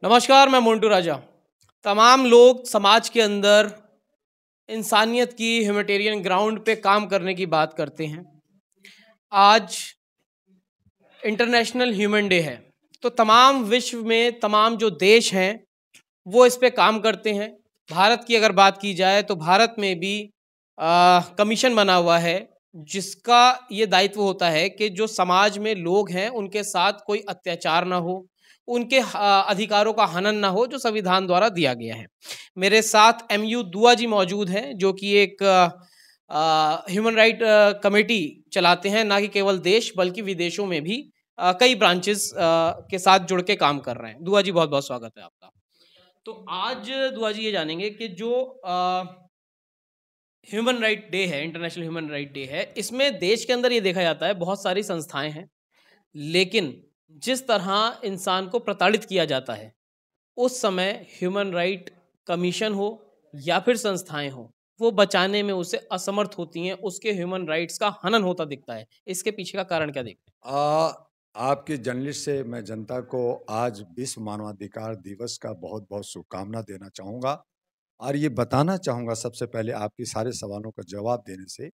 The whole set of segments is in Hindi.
नमस्कार, मैं मोन्टू राजा। तमाम लोग समाज के अंदर इंसानियत की ह्यूमैनिटेरियन ग्राउंड पे काम करने की बात करते हैं। आज इंटरनेशनल ह्यूमन डे है, तो तमाम विश्व में तमाम जो देश हैं वो इस पे काम करते हैं। भारत की अगर बात की जाए तो भारत में भी कमीशन बना हुआ है जिसका ये दायित्व होता है कि जो समाज में लोग हैं उनके साथ कोई अत्याचार ना हो, उनके अधिकारों का हनन ना हो जो संविधान द्वारा दिया गया है। मेरे साथ एमयू दुआ जी मौजूद हैं जो कि एक ह्यूमन राइट कमेटी चलाते हैं, ना कि केवल देश बल्कि विदेशों में भी कई ब्रांचेस के साथ जुड़ के काम कर रहे हैं। दुआ जी, बहुत बहुत स्वागत है आपका। तो आज दुआ जी ये जानेंगे कि जो ह्यूमन राइट डे है, इंटरनेशनल ह्यूमन राइट डे है, इसमें देश के अंदर ये देखा जाता है बहुत सारी संस्थाएं हैं, लेकिन जिस तरह इंसान को प्रताड़ित किया जाता है उस समय ह्यूमन राइट कमीशन हो या फिर संस्थाएं हो, वो बचाने में उसे असमर्थ होती हैं, उसके ह्यूमन राइट्स का हनन होता दिखता है। इसके पीछे का कारण क्या देखते हैं? आपके जर्नलिस्ट से मैं जनता को आज विश्व मानवाधिकार दिवस का बहुत बहुत शुभकामना देना चाहूँगा और ये बताना चाहूँगा सबसे पहले आपके सारे सवालों का जवाब देने से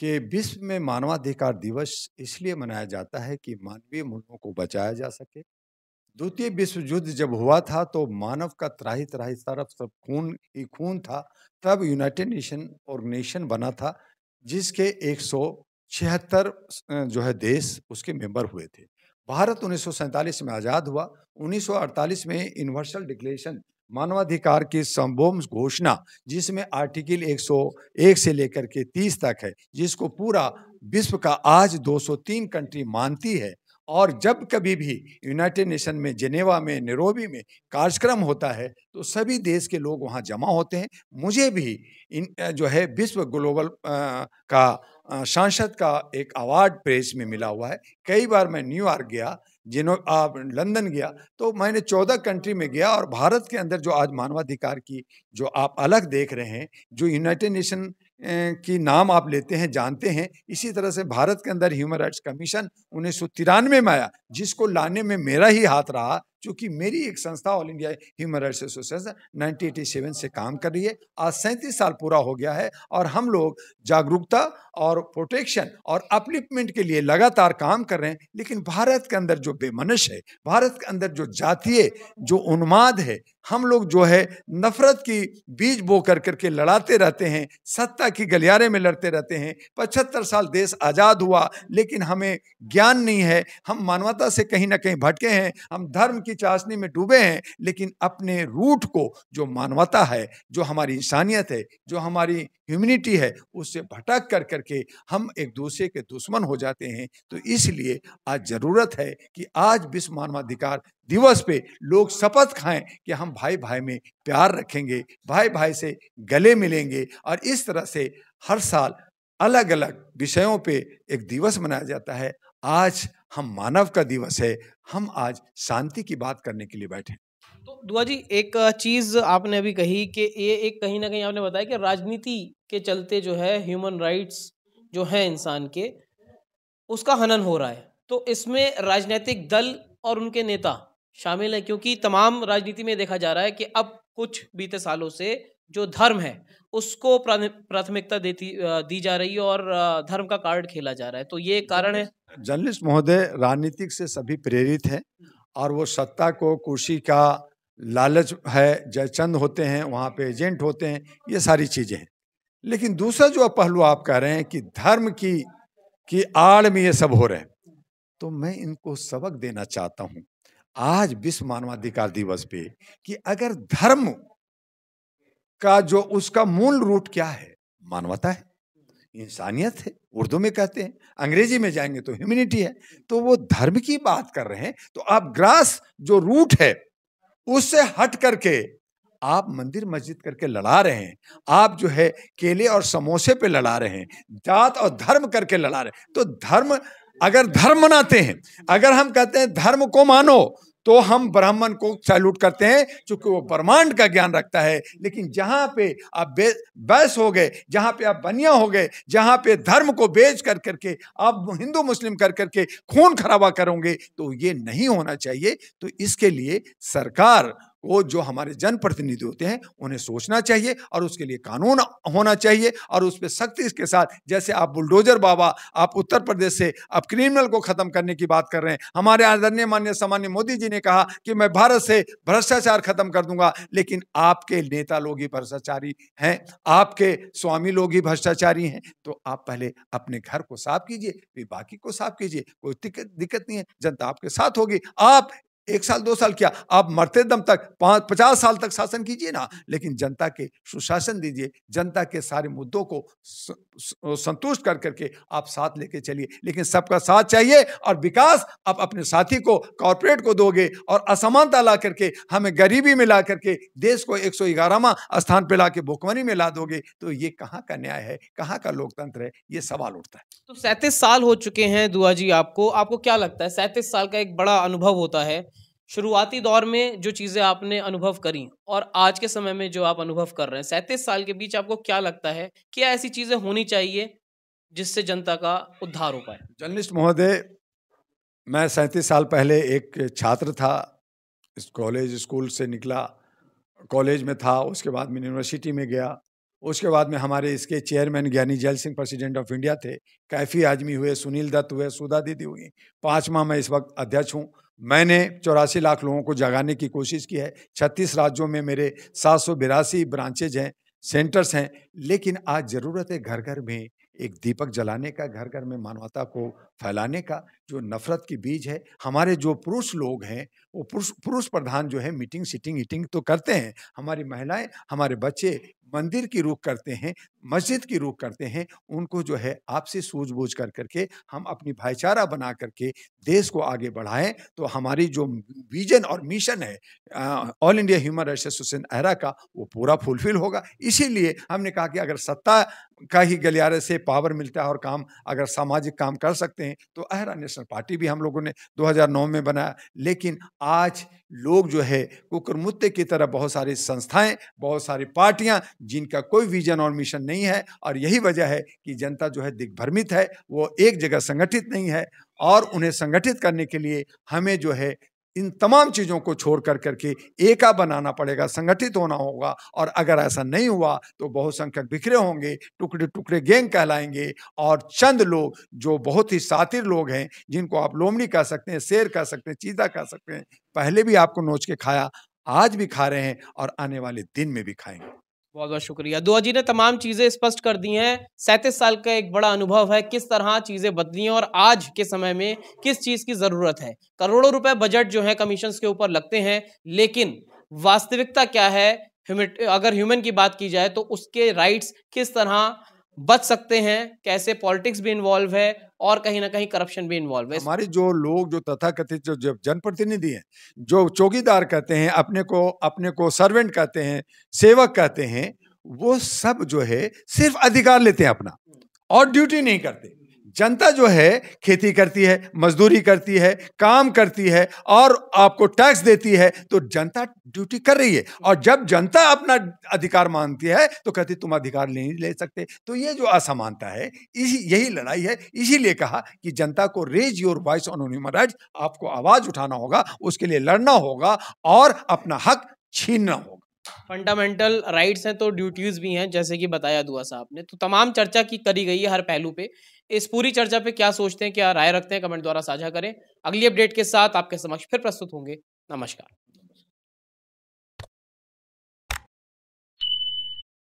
कि विश्व में मानवाधिकार दिवस इसलिए मनाया जाता है कि मानवीय मूल्यों को बचाया जा सके। द्वितीय विश्व युद्ध जब हुआ था तो मानव का त्राही त्राही तरफ सब खून ही खून था। तब यूनाइटेड नेशन ऑर्गेनाइजेशन बना था जिसके 176 जो है देश उसके मेंबर हुए थे। भारत 1947 में आज़ाद हुआ। 1948 में यूनिवर्सल डिक्लेरेशन मानवाधिकार की सार्वभौम घोषणा जिसमें आर्टिकल 101 से लेकर के 30 तक है, जिसको पूरा विश्व का आज 203 कंट्री मानती है। और जब कभी भी यूनाइटेड नेशन में, जेनेवा में, नैरोबी में कार्यक्रम होता है तो सभी देश के लोग वहाँ जमा होते हैं। मुझे भी इन जो है विश्व ग्लोबल का सांसद का एक अवार्ड प्रेस में मिला हुआ है। कई बार मैं न्यूयॉर्क गया, लंदन गया, तो मैंने 14 कंट्री में गया और भारत के अंदर जो आज मानवाधिकार की जो आप अलग देख रहे हैं, जो यूनाइटेड नेशन की नाम आप लेते हैं, जानते हैं, इसी तरह से भारत के अंदर ह्यूमन राइट्स कमीशन 1993 में आया, जिसको लाने में मेरा ही हाथ रहा, क्योंकि मेरी एक संस्था all India human rights association 1987 से काम कर रही है। आज 37 साल पूरा हो गया है और हम लोग जागरूकता और प्रोटेक्शन और अपलिफ्टमेंट के लिए लगातार काम कर रहे हैं। लेकिन भारत के अंदर जो बेमनुष्य है, भारत के अंदर जो जातीय जो उन्माद है, हम लोग जो है नफरत की बीज बो कर करके लड़ाते रहते हैं, सत्ता की गलियारे में लड़ते रहते हैं। 75 साल देश आज़ाद हुआ लेकिन हमें ज्ञान नहीं है, हम मानवता से कहीं ना कहीं भटके हैं, हम धर्म की चाशनी में डूबे हैं, लेकिन अपने रूट को जो मानवता है, जो हमारी इंसानियत है, जो हमारी ह्यूमैनिटी है, उससे भटक कर करके हम एक दूसरे के दुश्मन हो जाते हैं। तो इसलिए आज जरूरत है कि आज विश्व मानवाधिकार दिवस पे लोग शपथ खाएं कि हम भाई भाई में प्यार रखेंगे, भाई भाई से गले मिलेंगे और इस तरह से हर साल अलग अलग विषयों पे एक दिवस मनाया जाता है। आज हम मानव का दिवस है, हम आज शांति की बात करने के लिए बैठे। तो दुआ जी, एक चीज आपने अभी कही कि ये एक कहीं ना कहीं आपने बताया कि राजनीति के चलते जो है ह्यूमन राइट्स जो है इंसान के, उसका हनन हो रहा है। तो इसमें राजनीतिक दल और उनके नेता शामिल है, क्योंकि तमाम राजनीति में देखा जा रहा है कि अब कुछ बीते सालों से जो धर्म है उसको प्राथमिकता दी जा रही है और धर्म का कार्ड खेला जा रहा है। तो ये कारण है। जर्नलिस्ट महोदय राजनीतिक से सभी प्रेरित हैं और वो सत्ता को, कुर्सी का लालच है, जयचंद होते हैं, वहाँ पे एजेंट होते हैं, ये सारी चीजें हैं। लेकिन दूसरा जो पहलू आप कह रहे हैं कि धर्म की आड़ में ये सब हो रहे हैं, तो मैं इनको सबक देना चाहता हूं आज विश्व मानवाधिकार दिवस पे कि अगर धर्म का जो उसका मूल रूट क्या है, मानवता है, इंसानियत है, उर्दू में कहते हैं, अंग्रेजी में जाएंगे तो ह्यूमैनिटी है, तो वो धर्म की बात कर रहे हैं। तो आप ग्रास जो रूट है उससे हट करके आप मंदिर मस्जिद करके लड़ा रहे हैं, आप जो है केले और समोसे पे लड़ा रहे हैं, जात और धर्म करके लड़ा रहे हैं। तो धर्म, अगर धर्म मनाते हैं, अगर हम कहते हैं धर्म को मानो, तो हम ब्राह्मण को सैल्यूट करते हैं, क्योंकि वो ब्रह्मांड का ज्ञान रखता है। लेकिन जहां पे आप बैस हो गए, जहां पे आप बनिया हो गए, जहां पे धर्म को बेच कर करके आप हिंदू मुस्लिम कर करके खून खराबा करोगे, तो ये नहीं होना चाहिए। तो इसके लिए सरकार वो जो हमारे जनप्रतिनिधि होते हैं उन्हें सोचना चाहिए और उसके लिए कानून होना चाहिए और उस पर सख्ती के साथ, जैसे आप बुलडोजर बाबा, आप उत्तर प्रदेश से आप क्रिमिनल को खत्म करने की बात कर रहे हैं। हमारे आदरणीय माननीय सामान्य मोदी जी ने कहा कि मैं भारत से भ्रष्टाचार खत्म कर दूंगा, लेकिन आपके नेता लोग ही भ्रष्टाचारी हैं, आपके स्वामी लोग ही भ्रष्टाचारी हैं। तो आप पहले अपने घर को साफ कीजिए, फिर बाकी को साफ कीजिए। कोई दिक्कत नहीं है, जनता आपके साथ होगी। आप 1 साल 2 साल क्या, आप मरते दम तक 50 साल तक शासन कीजिए ना, लेकिन जनता के सुशासन दीजिए, जनता के सारे मुद्दों को संतुष्ट कर करके आप साथ लेके चलिए। लेकिन सबका साथ चाहिए और विकास आप अपने साथी को, कॉर्पोरेट को दोगे और असमानता ला करके हमें गरीबी में ला करके देश को 111वां स्थान पे ला के भुखमरी में ला दोगे, तो ये कहाँ का न्याय है, कहाँ का लोकतंत्र है, ये सवाल उठता है। तो 37 साल हो चुके हैं दुआ जी, आपको क्या लगता है 37 साल का एक बड़ा अनुभव होता है। शुरुआती दौर में जो चीज़ें आपने अनुभव करी और आज के समय में जो आप अनुभव कर रहे हैं, 37 साल के बीच आपको क्या लगता है, क्या ऐसी चीज़ें होनी चाहिए जिससे जनता का उद्धार हो पाए? जर्नलिस्ट महोदय, मैं 37 साल पहले एक छात्र था, इस कॉलेज स्कूल से निकला, कॉलेज में था, उसके बाद में यूनिवर्सिटी में गया, उसके बाद में हमारे इसके चेयरमैन ज्ञानी gel Singh president of India थे, कैफी आजमी हुए, सुनील दत्त हुए, सुधा दीदी हुई, 5 माह मैं इस वक्त अध्यक्ष हूँ। मैंने 84 लाख लोगों को जगाने की कोशिश की है। 36 राज्यों में मेरे 782 ब्रांचेज हैं, सेंटर्स हैं। लेकिन आज ज़रूरत है घर घर में एक दीपक जलाने का, घर घर में मानवता को फैलाने का। जो नफरत की बीज है, हमारे जो पुरुष लोग हैं वो पुरुष प्रधान जो है मीटिंग सीटिंग ईटिंग तो करते हैं, हमारी महिलाएं, हमारे बच्चे मंदिर की रुख करते हैं, मस्जिद की रुख करते हैं। उनको जो है आपसी सूझबूझ कर करके हम अपनी भाईचारा बना करके देश को आगे बढ़ाएं, तो हमारी जो विजन और मिशन है all India human rights association अहरा का, वो पूरा फुलफिल होगा। इसीलिए हमने कहा कि अगर सत्ता का ही गलियारे से पावर मिलता है और काम अगर सामाजिक काम कर सकते हैं, तो अहरा नेशनल पार्टी भी हम लोगों ने 2009 में बनाया। लेकिन आज लोग जो है कुकुरमुत्ते की तरह बहुत सारी संस्थाएं, बहुत सारी पार्टियां जिनका कोई विजन और मिशन नहीं है, और यही वजह है कि जनता जो है दिग्भ्रमित है, वो एक जगह संगठित नहीं है। और उन्हें संगठित करने के लिए हमें जो है इन तमाम चीज़ों को छोड़ कर करके एका बनाना पड़ेगा, संगठित होना होगा। और अगर ऐसा नहीं हुआ तो बहुसंख्यक बिखरे होंगे, टुकड़े टुकड़े गैंग कहलाएंगे, और चंद लोग जो बहुत ही शातिर लोग हैं, जिनको आप लोमड़ी कह सकते हैं, शेर कह सकते हैं, चीता कह सकते हैं, पहले भी आपको नोच के खाया, आज भी खा रहे हैं और आने वाले दिन में भी खाएंगे। बहुत बहुत शुक्रिया। दुआ जी ने तमाम चीज़ें स्पष्ट कर दी हैं। 37 साल का एक बड़ा अनुभव है, किस तरह चीज़ें बदली हैं और आज के समय में किस चीज़ की ज़रूरत है। करोड़ों रुपए बजट जो है कमीशंस के ऊपर लगते हैं, लेकिन वास्तविकता क्या है, अगर ह्यूमन की बात की जाए तो उसके राइट्स किस तरह बच सकते हैं, कैसे पॉलिटिक्स भी इन्वॉल्व है और कहीं ना कहीं करप्शन भी इन्वॉल्व है। हमारे जो लोग जो तथाकथित जो जनप्रतिनिधि हैं, जो चौकीदार कहते हैं, अपने को सर्वेंट कहते हैं, सेवक कहते हैं, वो सब जो है सिर्फ अधिकार लेते हैं अपना और ड्यूटी नहीं करते। जनता जो है खेती करती है, मजदूरी करती है, काम करती है और आपको टैक्स देती है, तो जनता ड्यूटी कर रही है। और जब जनता अपना अधिकार मानती है तो कहती तुम अधिकार नहीं ले सकते। तो ये जो असमानता है, यही लड़ाई है। इसीलिए कहा कि जनता को raise your voice on human rights, आपको आवाज उठाना होगा, उसके लिए लड़ना होगा और अपना हक छीनना होगा। फंडामेंटल राइट्स हैं तो ड्यूटीज भी हैं, जैसे कि बताया दुआ साहब ने। तो तमाम चर्चा की करी गई है हर पहलू पे। इस पूरी चर्चा पे क्या सोचते हैं, क्या राय रखते हैं, कमेंट द्वारा साझा करें। अगली अपडेट के साथ आपके समक्ष फिर प्रस्तुत होंगे। नमस्कार।